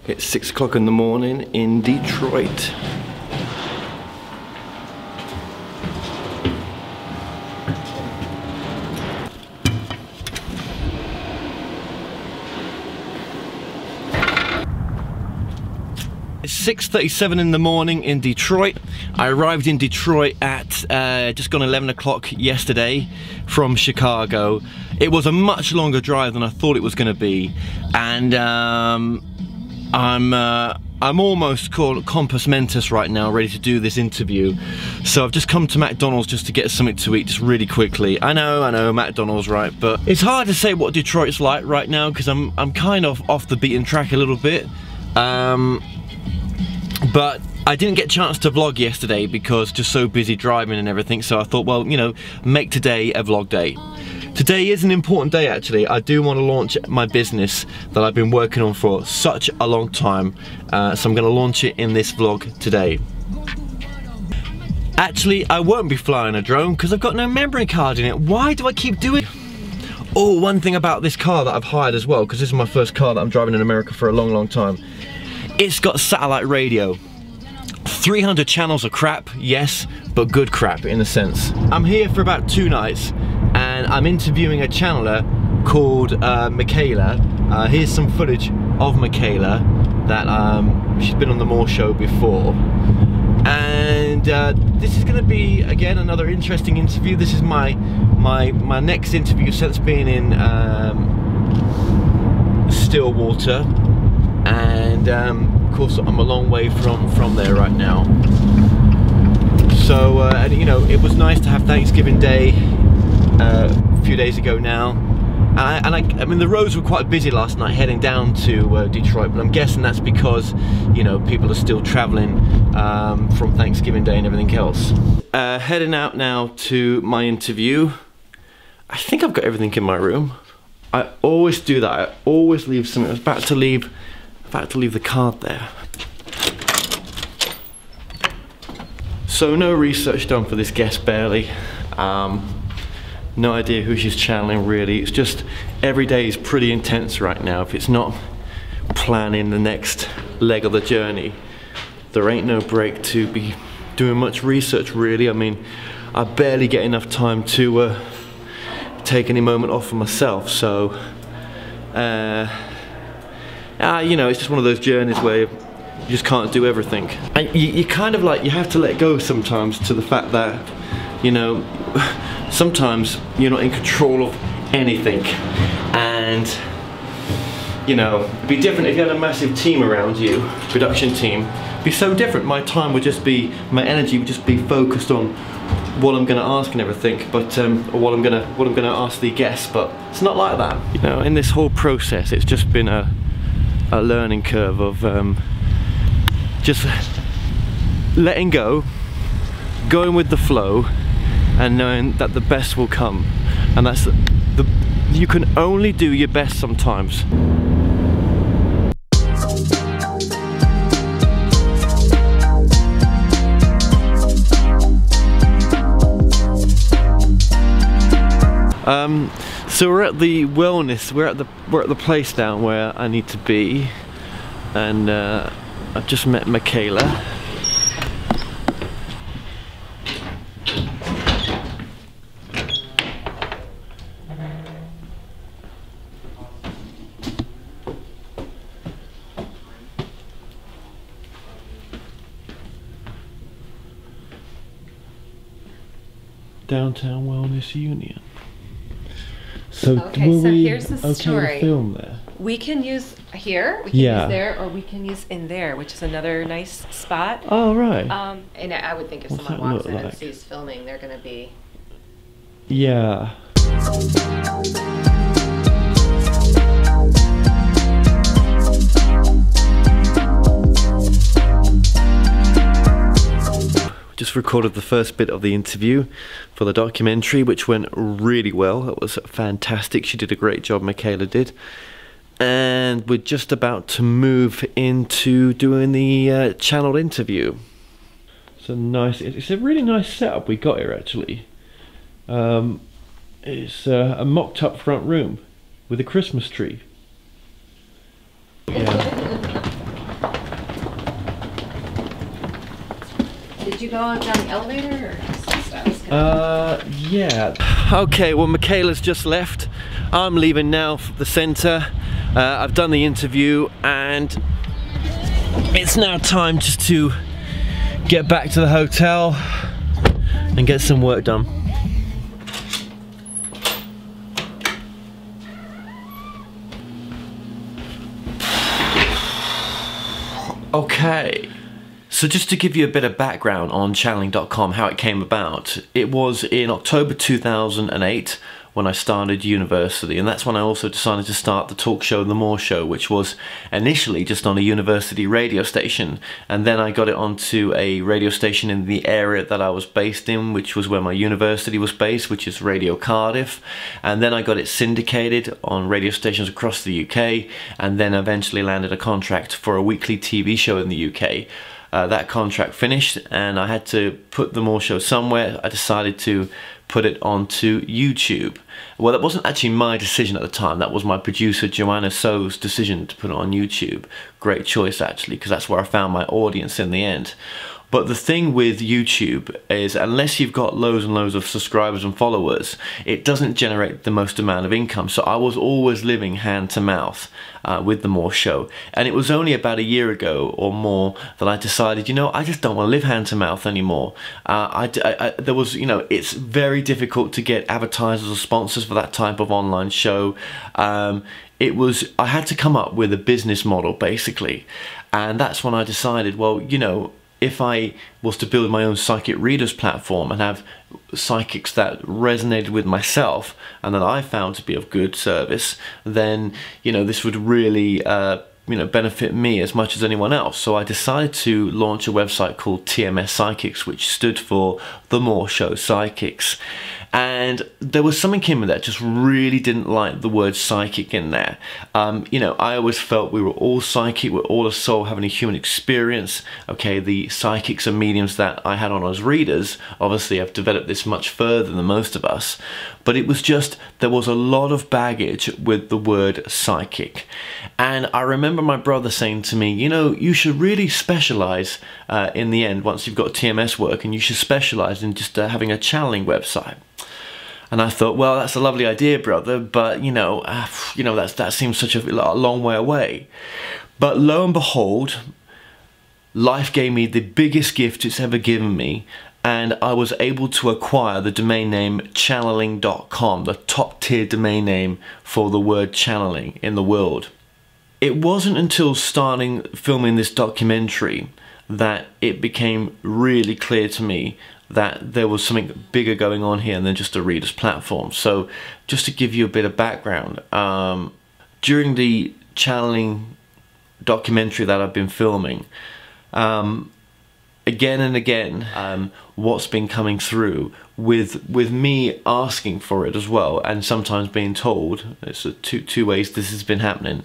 It's 6 o'clock in the morning in Detroit. It's 6:37 in the morning in Detroit. I arrived in Detroit at just gone 11 o'clock yesterday from Chicago. It was a much longer drive than I thought it was going to be, and I'm almost called compos mentis right now, ready to do this interview. So I've just come to McDonald's just to get something to eat, just really quickly. I know, McDonald's, right? But it's hard to say what Detroit's like right now because I'm kind of off the beaten track a little bit. But I didn't get a chance to vlog yesterday because just so busy driving and everything. So I thought, well, you know, make today a vlog day. Today is an important day actually. I do want to launch my business that I've been working on for such a long time. So I'm going to launch it in this vlog today. Actually, I won't be flying a drone because I've got no memory card in it. Why do I keep doing it? Oh, one thing about this car that I've hired as well, because this is my first car that I'm driving in America for a long, long time. It's got satellite radio. 300 channels of crap, yes, but good crap in a sense. I'm here for about 2 nights and I'm interviewing a channeler called Micheila. Here's some footage of Micheila that she's been on the More Show before. And this is going to be, again, another interesting interview. This is my next interview since being in Stillwater. And of course I'm a long way from there right now. So and you know, it was nice to have Thanksgiving Day a few days ago now, and I mean the roads were quite busy last night heading down to Detroit, but I'm guessing that's because, you know, people are still traveling from Thanksgiving Day and everything else. Heading out now to my interview. I think I've got everything in my room. I always do that. I always leave something. I was about to leave the card there. So no research done for this guest, barely. No idea who she's channeling really. It's just every day is pretty intense right now. If it's not planning the next leg of the journey, there ain't no break to be doing much research really. I mean, I barely get enough time to take any moment off for myself. So you know, it's just one of those journeys where you just can't do everything. And you kind of like, you have to let go sometimes to the fact that, you know, sometimes you're not in control of anything. And, you know, it'd be different if you had a massive team around you, production team. It'd be so different. My time would just be, my energy would just be focused on what I'm going to ask and everything, but or what I'm going to ask the guests. But it's not like that. You know, in this whole process, it's just been a learning curve of just letting go, going with the flow, and knowing that the best will come. And that's you can only do your best sometimes. So we're at the wellness. We're at the place down where I need to be, and I've just met Micheila. Downtown Wellness Union. So okay, will so we here's the okay story. to film there? We can use here, we can use there, or we can use in there, which is another nice spot. Oh, right. And I would think if What's someone that walks look in and like? sees filming, they're going to be... Yeah. Just recorded the first bit of the interview for the documentary, which went really well. It was fantastic. She did a great job, Micheila did. And we're just about to move into doing the channel interview. It's a nice, it's a really nice setup we got here actually. It's a mocked up front room with a Christmas tree. Yeah. Did you go down the elevator or yeah. Okay, well, Micheila's just left. I'm leaving now for the centre. I've done the interview and it's now time just to get back to the hotel and get some work done. Okay, so just to give you a bit of background on channeling.com, how it came about, it was in October 2008 when I started university, and that's when I also decided to start the talk show The More Show, which was initially just on a university radio station, and then I got it onto a radio station in the area that I was based in, which was where my university was based, which is Radio Cardiff, and then I got it syndicated on radio stations across the UK, and then eventually landed a contract for a weekly TV show in the UK. That contract finished and I had to put The More Show somewhere. I decided to put it onto YouTube. Well, that wasn't actually my decision at the time. That was my producer Joanna So's decision to put it on YouTube. Great choice actually, because that's where I found my audience in the end. But the thing with YouTube is, unless you've got loads and loads of subscribers and followers, it doesn't generate the most amount of income. So I was always living hand to mouth with The More Show. And it was only about a year ago or more that I decided, you know, I just don't want to live hand to mouth anymore. There was, you know, it's very difficult to get advertisers or sponsors for that type of online show. I had to come up with a business model basically. And that's when I decided, well, you know, if I was to build my own psychic readers platform and have psychics that resonated with myself and that I found to be of good service, then, you know, this would really you know, benefit me as much as anyone else. So I decided to launch a website called TMS Psychics, which stood for The More Show Psychics. And there was something in me that just really didn't like the word psychic in there. You know, I always felt we were all psychic, we're all a soul having a human experience. Okay, the psychics and mediums that I had on as readers, obviously I've developed this much further than most of us, but it was just, there was a lot of baggage with the word psychic. And I remember my brother saying to me, you know, you should really specialize in the end, once you've got TMS work, and you should specialize in just having a channeling website. And I thought, well, that's a lovely idea, brother, but you know, that seems such a long way away. But lo and behold, life gave me the biggest gift it's ever given me, and I was able to acquire the domain name channeling.com, the top tier domain name for the word channeling in the world. It wasn't until starting filming this documentary that it became really clear to me that there was something bigger going on here than just a reader's platform. So just to give you a bit of background, during the channeling documentary that I've been filming, again and again, what's been coming through with me asking for it as well, and sometimes being told, it's two ways this has been happening,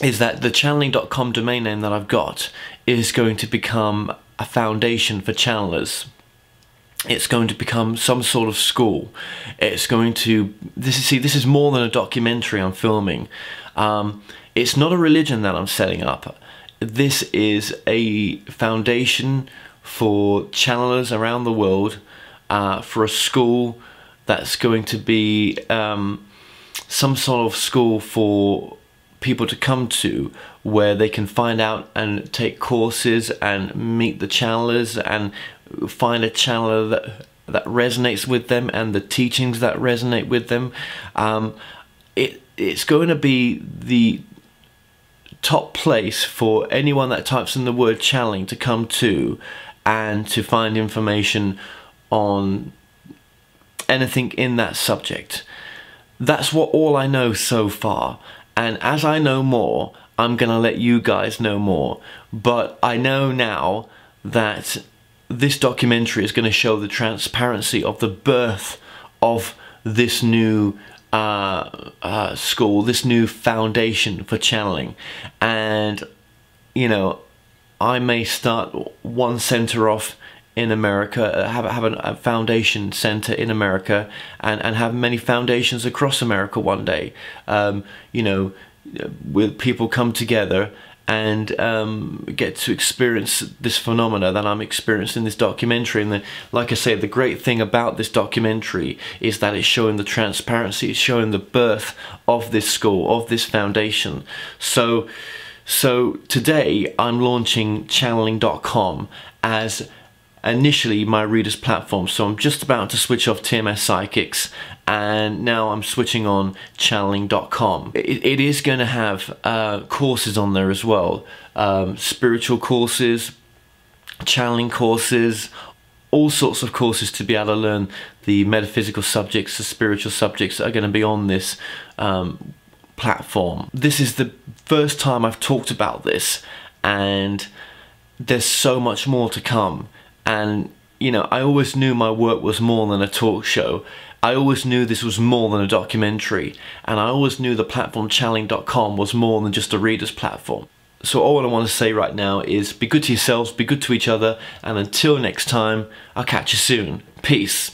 is that the channeling.com domain name that I've got is going to become a foundation for channelers. It's going to become some sort of school. It's going to, this is more than a documentary I'm filming. It's not a religion that I'm setting up. This is a foundation for channelers around the world, for a school that's going to be some sort of school for people to come to, where they can find out and take courses and meet the channelers and find a channeler that resonates with them and the teachings that resonate with them. It's going to be the top place for anyone that types in the word channeling to come to and to find information on anything in that subject. That's all I know so far. And as I know more, I'm gonna let you guys know more. But I know now that this documentary is gonna show the transparency of the birth of this new school, this new foundation for channeling. And, you know, I may start one center off in America, have a foundation center in America, and have many foundations across America one day. You know, with people come together and get to experience this phenomena that I'm experiencing in this documentary. And like I say, the great thing about this documentary is that it's showing the transparency, it's showing the birth of this school, of this foundation. So today I'm launching channeling.com as initially my readers platform. So I'm just about to switch off TMS Psychics, and now I'm switching on channeling.com. It is going to have courses on there as well, spiritual courses, channeling courses, all sorts of courses to be able to learn the metaphysical subjects, the spiritual subjects that are going to be on this platform. This is the first time I've talked about this, and there's so much more to come. And you know, I always knew my work was more than a talk show. I always knew this was more than a documentary, and I always knew the platform channeling.com was more than just a reader's platform. So all I want to say right now is be good to yourselves, be good to each other, and until next time, I'll catch you soon. Peace.